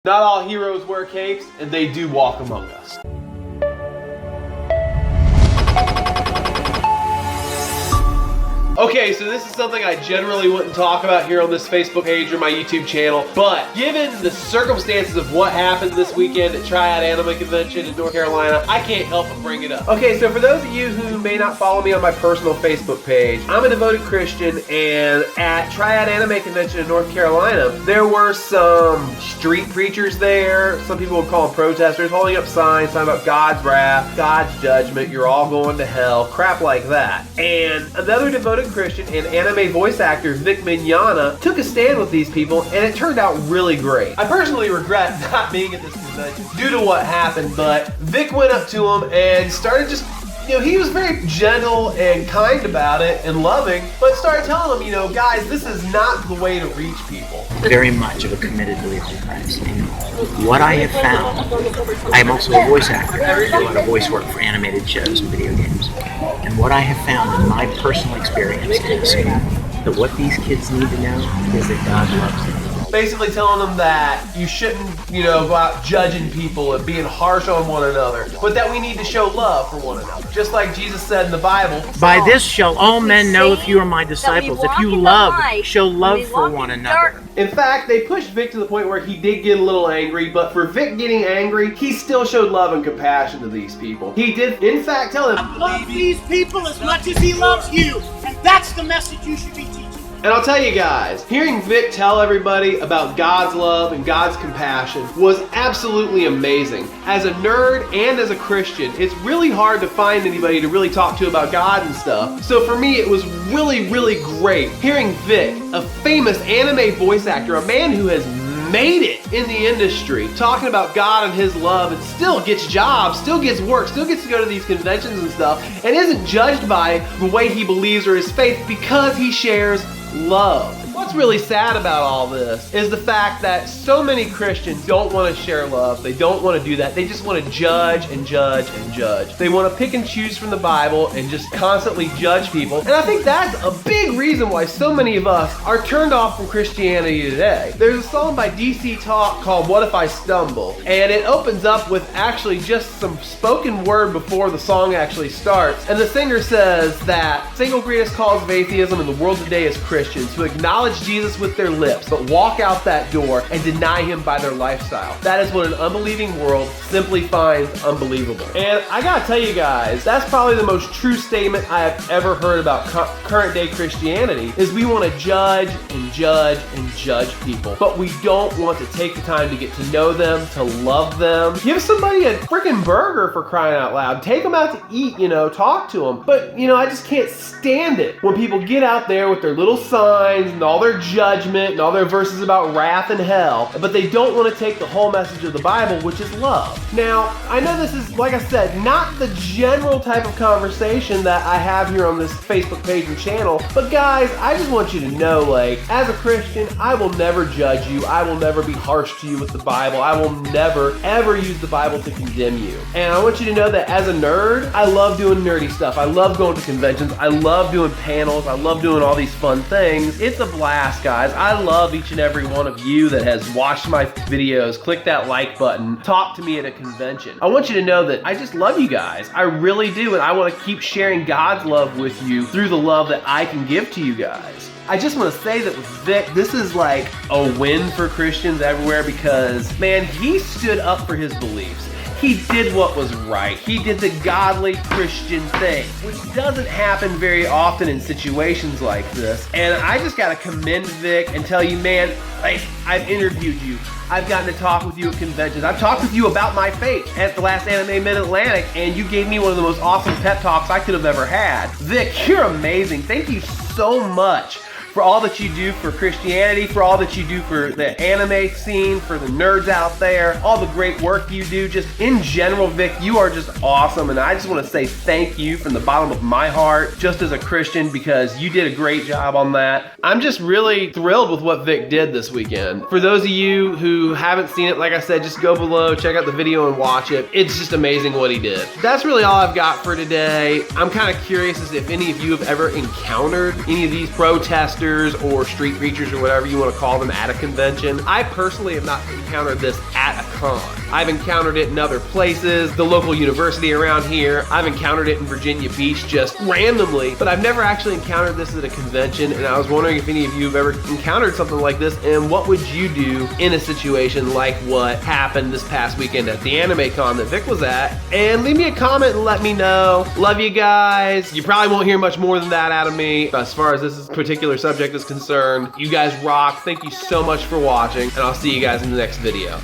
Not all heroes wear capes, and they do walk among us. Okay, so this is something I generally wouldn't talk about here on this Facebook page or my YouTube channel, but given the circumstances of what happened this weekend at Triad Anime Convention in North Carolina, I can't help but bring it up. Okay, so for those of you who may not follow me on my personal Facebook page, I'm a devoted Christian, and at Triad Anime Convention in North Carolina, there were some street preachers there, some people would call them protesters, holding up signs talking about God's wrath, God's judgment, you're all going to hell, crap like that. And another devoted Christian and anime voice actor Vic Mignogna took a stand with these people, and it turned out really great. I personally regret not being at this convention due to what happened, but Vic went up to him and started just, he was very gentle and kind about it and loving, but started telling them, guys, this is not the way to reach people. Very much of a committed believer in Christ. And what I have found, I am also a voice actor. I do a lot of voice work for animated shows and video games. And what I have found in my personal experience is that what these kids need to know is that God loves them. Basically telling them that you shouldn't, go out judging people and being harsh on one another, but that we need to show love for one another. Just like Jesus said in the Bible. By this shall all men know if you are my disciples, if you love, show love for one another. In fact, they pushed Vic to the point where he did get a little angry, but for Vic getting angry, he still showed love and compassion to these people. He did, in fact, tell them, love these people as much as he loves you, and that's the message you should be teaching. And I'll tell you guys, hearing Vic tell everybody about God's love and God's compassion was absolutely amazing. As a nerd and as a Christian, it's really hard to find anybody to really talk to about God and stuff. So for me, it was really, really great hearing Vic, a famous anime voice actor, a man who has made it in the industry, talking about God and his love, and still gets jobs, still gets work, still gets to go to these conventions and stuff, and isn't judged by the way he believes or his faith because he shares love. What's really sad about all this is the fact that so many Christians don't want to share love. They don't want to do that. They just want to judge and judge and judge. They want to pick and choose from the Bible and just constantly judge people. And I think that's a big reason why so many of us are turned off from Christianity today. There's a song by DC Talk called What If I Stumble? And it opens up with actually just some spoken word before the song actually starts. And the singer says that single greatest cause of atheism in the world today is Christians who acknowledge Jesus with their lips, but walk out that door and deny him by their lifestyle. That is what an unbelieving world simply finds unbelievable. And I gotta tell you guys, that's probably the most true statement I have ever heard about current day Christianity, is we want to judge and judge and judge people, but we don't want to take the time to get to know them, to love them. Give somebody a freaking burger, for crying out loud. Take them out to eat, talk to them. But, I just can't stand it when people get out there with their little signs and all their judgment and all their verses about wrath and hell, but they don't want to take the whole message of the Bible, which is love. Now, I know this is, like I said, not the general type of conversation that I have here on this Facebook page and channel, but guys, I just want you to know, as a Christian, I will never judge you. I will never be harsh to you with the Bible. I will never, ever use the Bible to condemn you. And I want you to know that as a nerd, I love doing nerdy stuff. I love going to conventions. I love doing panels. I love doing all these fun things. It's a blast, guys. I love each and every one of you that has watched my videos, click that like button, talk to me at a convention. I want you to know that I just love you guys. I really do, and I want to keep sharing God's love with you through the love that I can give to you guys. I just want to say that with Vic, this is like a win for Christians everywhere because, man, he stood up for his beliefs. He did what was right. He did the godly Christian thing, which doesn't happen very often in situations like this. And I just gotta commend Vic and tell you, man, I've interviewed you. I've gotten to talk with you at conventions. I've talked with you about my faith at the last Anime Mid-Atlantic, and you gave me one of the most awesome pep talks I could have ever had. Vic, you're amazing. Thank you so much for all that you do for Christianity, for all that you do for the anime scene, for the nerds out there, all the great work you do. Just in general, Vic, you are just awesome, and I just want to say thank you from the bottom of my heart, just as a Christian, because you did a great job on that. I'm just really thrilled with what Vic did this weekend. For those of you who haven't seen it, like I said, just go below, check out the video and watch it. It's just amazing what he did. That's really all I've got for today. I'm kind of curious as if any of you have ever encountered any of these protesters creatures or street creatures or whatever you want to call them at a convention. I personally have not encountered this at a con. I've encountered it in other places, the local university around here. I've encountered it in Virginia Beach just randomly, but I've never actually encountered this at a convention, and I was wondering if any of you have ever encountered something like this, and what would you do in a situation like what happened this past weekend at the Anime Con that Vic was at? And leave me a comment and let me know. Love you guys. You probably won't hear much more than that out of me as far as this particular subject is concerned. You guys rock. Thank you so much for watching, and I'll see you guys in the next video.